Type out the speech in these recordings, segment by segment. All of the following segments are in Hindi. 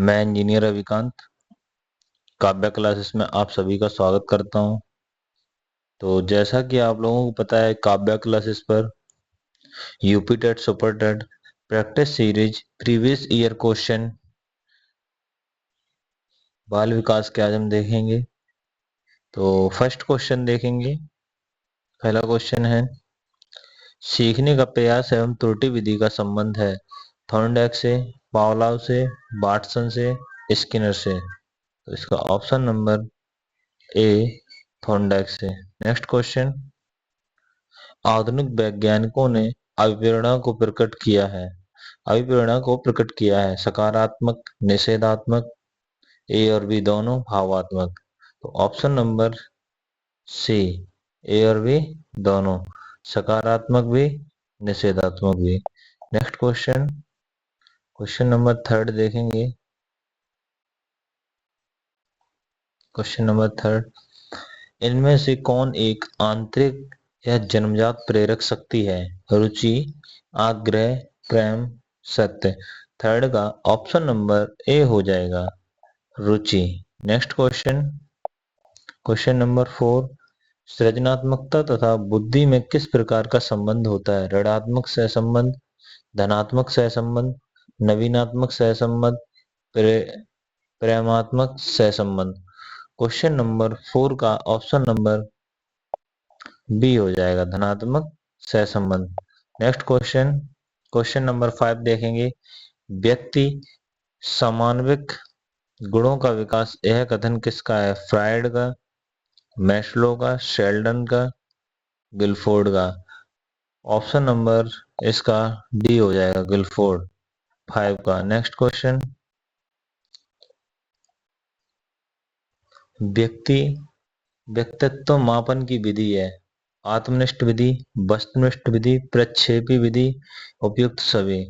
मैं इंजीनियर अभिकांत काव्या क्लासेस में आप सभी का स्वागत करता हूं। तो जैसा कि आप लोगों को पता है, काव्या क्लासेस पर UP TET super TET practice series previous year question बाल विकास के आज हम देखेंगे। तो फर्स्ट क्वेश्चन देखेंगे। पहला क्वेश्चन है, सीखने का प्रयास एवं त्रुटि विधि का संबंध है थॉर्नडाइक से, पावलोव से, वाटसन से, स्किनर से। तो इसका ऑप्शन नंबर ए थॉर्नडाइक से। नेक्स्ट क्वेश्चन, आधुनिक वैज्ञानिकों ने अभिप्रेरणा को प्रकट किया है। अभिप्रेरणा को प्रकट किया है सकारात्मक, निषेधात्मक, ए और बी दोनों, भावात्मक। तो ऑप्शन नंबर सी, ए और बी दोनों, सकारात्मक भी निषेधात्मक भी। Next question, question number third देखेंगे। क्वेश्चन नंबर थर्ड, इनमें से कौन एक आंतरिक या जन्मजात प्रेरक शक्ति है? रुचि, आग्रह, प्रेम, सत्य। थर्ड का ऑप्शन नंबर ए हो जाएगा, रुचि। Next question, question number four, सृजनात्मकता तथा बुद्धि में किस प्रकार का संबंध होता है? ऋणात्मक सहसंबंध, धनात्मक सहसंबंध, नवीनात्मक सहसंबंध, प्रेमात्मक सहसंबंध। क्वेश्चन नंबर फोर का ऑप्शन नंबर बी हो जाएगा, धनात्मक सहसंबंध। Next question, question number five देखेंगे। व्यक्ति समान्विक गुणों का विकास, यह कथन किसका है? फ्रायड का, मैस्लो का, शेल्डन का, गिलफोर्ड का। ऑप्शन नंबर इसका डी हो जाएगा, गिलफोर्ड, फाइव का। नेक्स्ट क्वेश्चन, व्यक्ति व्यक्तित्व मापन की विधि है आत्मनिष्ठ विधि, वस्तुनिष्ठ विधि, प्रक्षेपी विधि, उपयुक्त सभी।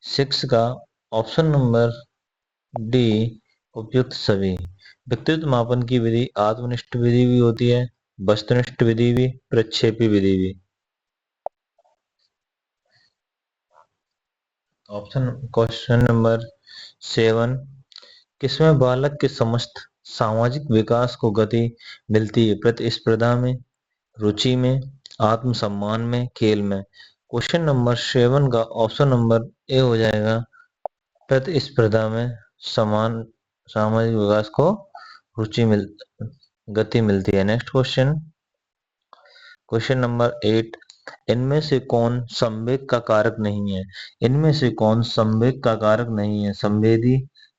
सिक्स का ऑप्शन नंबर डी, उपयुक्त सभी। व्यक्तित्व मापन की विधि आत्मनिष्ठ विधि भी होती है, वस्तुनिष्ठ विधि भी, प्रक्षेपी विधि भी। ऑप्शन, क्वेश्चन नंबर सेवन, किसमें बालक के समस्त सामाजिक विकास को गति मिलती है? प्रतिस्पर्धा में, रुचि में, आत्मसम्मान में, खेल में। क्वेश्चन नंबर सेवन का ऑप्शन नंबर ए हो जाएगा, प्रतिस्पर्धा में समान सामाजिक विकास को रुचि मिल गति मिलती है। Next question, question number eight, इनमें से कौन संवेग का कारक नहीं है? इनमें से कौन संवेग का कारक नहीं है? संवेदी,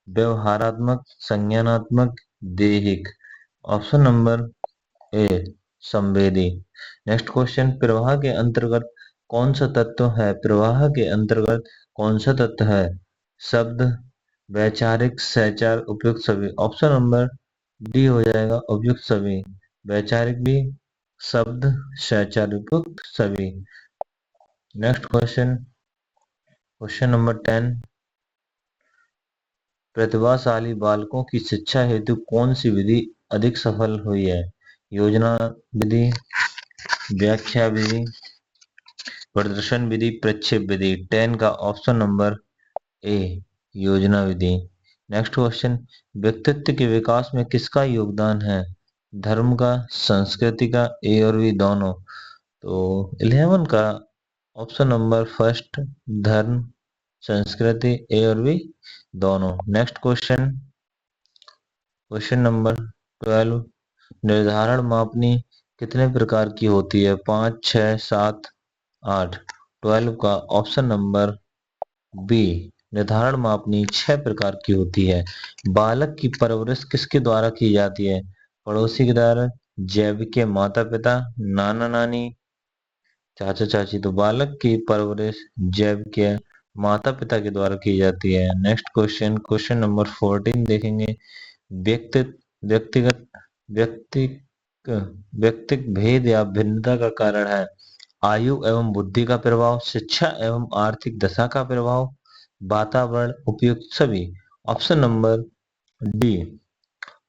व्यवहारात्मक, संज्ञानात्मक, देहिक। ऑप्शन नंबर ए, संवेदी। नेक्स्ट क्वेश्चन, प्रवाह के अंतर्गत कौन सा तत्व है? प्रवाह के अंतर्गत कौन सा तत्व है? शब्द, वैचारिक, सहचार, उपयुक्त सभी। ऑप्शन नंबर डी हो जाएगा, उपयुक्त सभी। वैचारिक भी, शब्द, सहचार, उपयुक्त सभी। नेक्स्ट क्वेश्चन, क्वेश्चन नंबर 10, प्रतिभाशाली बालकों की शिक्षा हेतु कौन सी विधि अधिक सफल हुई है? योजना विधि, व्याख्या विधि, प्रदर्शन विधि, प्रक्षेप विधि। 10 का ऑप्शन नंबर ए, योजना विधि। नेक्स्ट क्वेश्चन, व्यक्तित्व के विकास में किसका योगदान है? धर्म का, संस्कृति का, ए और बी दोनों। तो 11 का ऑप्शन नंबर फर्स्ट, धर्म, संस्कृति, ए और बी दोनों। नेक्स्ट क्वेश्चन, क्वेश्चन नंबर 12, निर्धारण मापनी कितने प्रकार की होती है? 5, 6, 7, 8। 12 का ऑप्शन नंबर बी, निर्धारण मापनी 6 प्रकार की होती है। बालक की परवरिश किसके द्वारा की जाती है? पड़ोसी के द्वारा, जैविक के, माता पिता, नाना नानी, चाचा चाची। तो बालक की परवरिश जैविक के, माता पिता के द्वारा की जाती है। नेक्स्ट क्वेश्चन, क्वेश्चन नंबर 14 देखेंगे। व्यक्ति व्यक्तिगत व्यक्ति व्यक्तिक भेद या भिन्नता का कारण है? आयु एवं बुद्धि का प्रभाव, शिक्षा एवं आर्थिक दशा का प्रभाव, वातावरण, उपयुक्त सभी। ऑप्शन नंबर डी,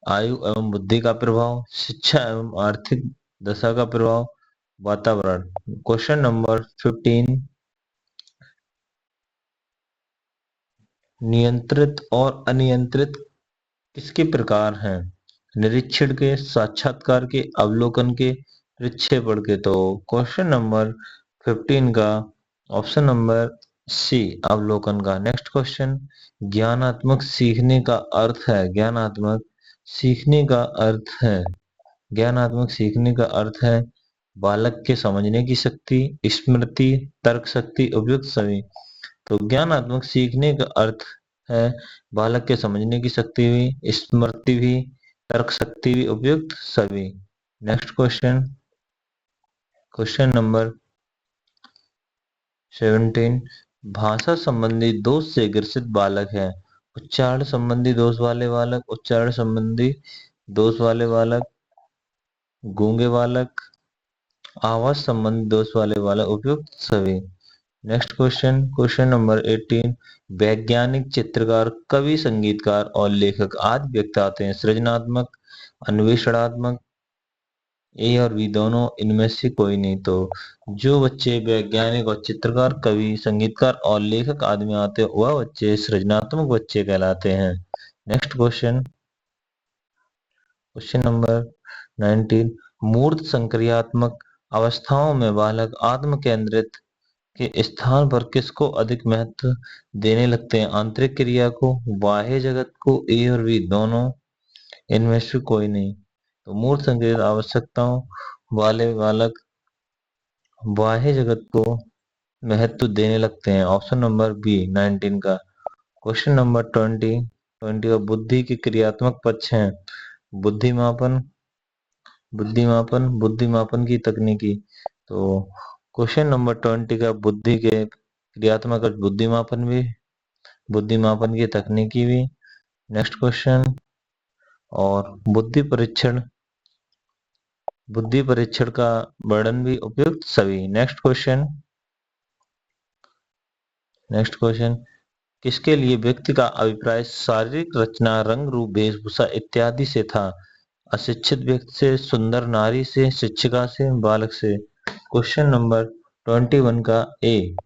आयु एवं बुद्धि का प्रभाव, शिक्षा एवं आर्थिक दशा का प्रभाव, वातावरण। क्वेश्चन नंबर 15, नियंत्रित और अनियंत्रित किसके प्रकार हैं? निरीक्षण के, साक्षात्कार के, अवलोकन के, प्रक्षेपण के। तो क्वेश्चन नंबर 15 का ऑप्शन नंबर सी अवलोकन का। नेक्स्ट क्वेश्चन, ज्ञानात्मक सीखने का अर्थ है। ज्ञानात्मक सीखने का अर्थ है। ज्ञानात्मक सीखने का अर्थ है बालक के समझने की शक्ति, स्मृति, तर्क शक्ति, उपयुक्त सभी। तो ज्ञानात्मक सीखने का अर्थ है बालक के समझने की शक्ति भी, स्मृति भी, तर्क शक्ति भी, उपयुक्त सभी। नेक्स्ट क्वेश्चन, क्वेश्चन नंबर 17, भाषा संबंधी दोष से ग्रसित बालक है। उच्चारण संबंधी दोष वाले बालक, उच्चारण संबंधी दोष वाले बालक, गूंगे बालक, आवाज संबंधी दोष वाले बालक, उपयुक्त सभी। नेक्स्ट क्वेश्चन, क्वेश्चन नंबर 18, वैज्ञानिक, चित्रकार, कवि, संगीतकार और लेखक आदि व्यक्ति आते हैं। सृजनात्मक, अन्वेषणात्मक, ए और बी दोनों, इनमें से कोई नहीं। तो जो बच्चे वैज्ञानिक और चित्रकार, कवि, संगीतकार और लेखक आदि में आते हैं वह बच्चे सृजनात्मक बच्चे कहलाते हैं। नेक्स्ट क्वेश्चन, क्वेश्चन नंबर 19, मूर्त संक्रियात्मक अवस्थाओं में बालक आत्म केंद्रित के स्थान पर किसको अधिक महत्व देने लगते हैं? आंतरिक क्रिया को, बाह्य जगत को, ए और बी दोनों, इनमें से कोई नहीं। तो मूर्त संकेत आवश्यकताओं वाले बालक बाह्य जगत को महत्व देने लगते हैं। ऑप्शन नंबर बी 19 का। क्वेश्चन नंबर 20 का बुद्धि के क्रियात्मक पक्ष हैं। बुद्धिमापन, बुद्धिमापन, बुद्धिमापन की तकनीकी। तो क्वेश्चन नंबर 20 का बुद्धि के क्रियात्मक बुद्धिमापन भी, बुद्धिमापन की तकनीकी भी। नेक्स्ट क्वेश्चन, और बुद्धि परीक्षण, बुद्धि परीक्षण का वर्णन भी, उपयुक्त सभी। नेक्स्ट क्वेश्चन, नेक्स्ट क्वेश्चन, किसके लिए व्यक्ति का अभिप्राय शारीरिक रचना, रंग, रूप, वेशभूषा इत्यादि से था? अशिक्षित व्यक्ति से, सुंदर नारी से, शिक्षिका से, बालक से। क्वेश्चन नंबर 21 का ए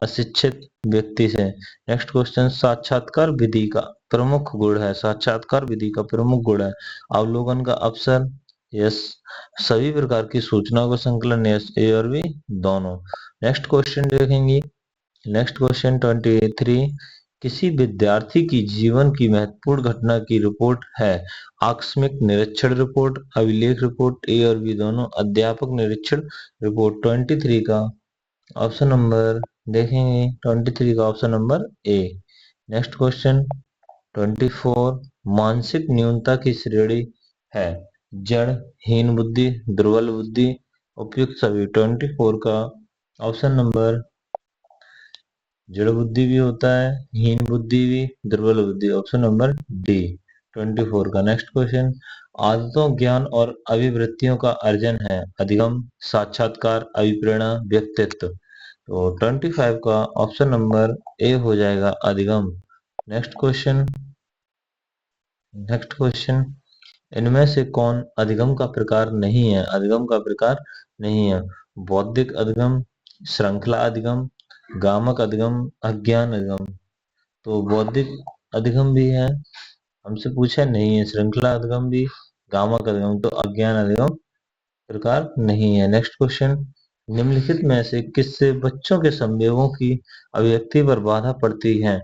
अशिक्षित व्यक्ति से। नेक्स्ट क्वेश्चन, साक्षात्कार विधि का प्रमुख गुण है। साक्षात्कार विधि का प्रमुख गुण है अवलोकन का अवसर, यस। सभी प्रकार की सूचनाओं का संकलन, यस। ए और बी दोनों। नेक्स्ट क्वेश्चन देखेंगे। नेक्स्ट क्वेश्चन 23, किसी विद्यार्थी की जीवन की महत्वपूर्ण घटना की रिपोर्ट है। आकस्मिक निरीक्षण रिपोर्ट, अभिलेख रिपोर्ट, ए और बी दोनों, अध्यापक निरीक्षण रिपोर्ट। 23 का ऑप्शन नंबर देखेंगे, 23 का option number A. Next question 24, मानसिक न्यूनता की श्रेणी है। जड़, हीन बुद्धि, दुर्बल बुद्धि, उपयुक्त सभी। 24 का ऑप्शन नंबर, जड़ बुद्धि भी होता है, हीन बुद्धि भी, दुर्बल बुद्धि, ऑप्शन नंबर डी 24 का। नेक्स्ट क्वेश्चन, आदतों, ज्ञान और अभिवृत्तियों का अर्जन है। अधिगम, साक्षात्कार, अभिप्रेरणा, व्यक्तित्व। तो 25 का ऑप्शन नंबर ए हो जाएगा, अधिगम। नेक्स्ट क्वेश्चन, नेक्स्ट क्वेश्चन, इनमें से कौन अधिगम का प्रकार नहीं है? अधिगम का प्रकार नहीं है। बौद्धिक अधिगम, श्रृंखला अधिगम, गामक अधिगम, अज्ञान अधिगम। तो बौद्धिक अधिगम भी है, हमसे पूछा नहीं है। श्रृंखला अधिगम भी, गामक अधिगम, तो अज्ञान अधिगम प्रकार नहीं है। नेक्स्ट क्वेश्चन, निम्नलिखित में से किससे बच्चों के संवेगों की अभिव्यक्ति पर बाधा पड़ती है?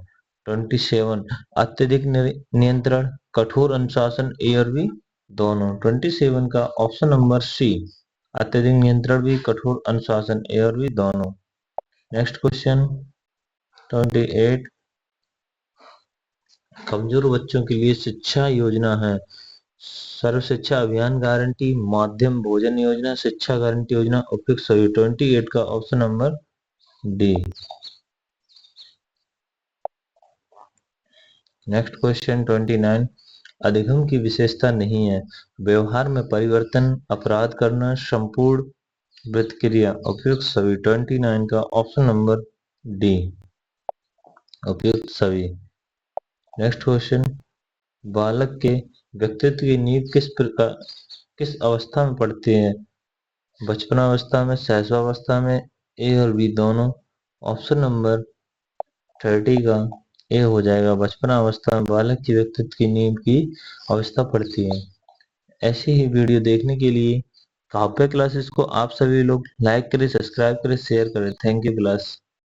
27, अत्यधिक नियंत्रण, कठोर अनुशासन, ए और बी दोनों। 27 का ऑप्शन नंबर सी, अत्यधिक नियंत्रण भी, कठोर अनुशासन, ए और बी दोनों। नेक्स्ट क्वेश्चन 28, कमजोर बच्चों के लिए शिक्षा योजना है। सर्व शिक्षा अभियान गारंटी, माध्यम भोजन योजना, शिक्षा गारंटी योजना, उपयुक्त सभी। 28 का option number D. Next question 29, अधिगम की विशेषता नहीं है। व्यवहार में परिवर्तन, अपराध करना, संपूर्ण प्रतिक्रिया, उपयुक्त सभी। 29 का ऑप्शन नंबर डी, उपयुक्त सभी। नेक्स्ट क्वेश्चन, बालक के व्यक्तित्व की नींव किस प्रकार, किस अवस्था में पड़ती है? बचपनावस्था में, शैशवावस्था में, ए और बी दोनों। ऑप्शन नंबर 30 का ए हो जाएगा। बचपना अवस्था में बालक की व्यक्तित्व की नींव की अवस्था पड़ती है। ऐसी ही वीडियो देखने के लिए काव्य क्लासेस को आप सभी लोग लाइक करें, सब्सक्राइब करें, शेयर करें। Thank you class.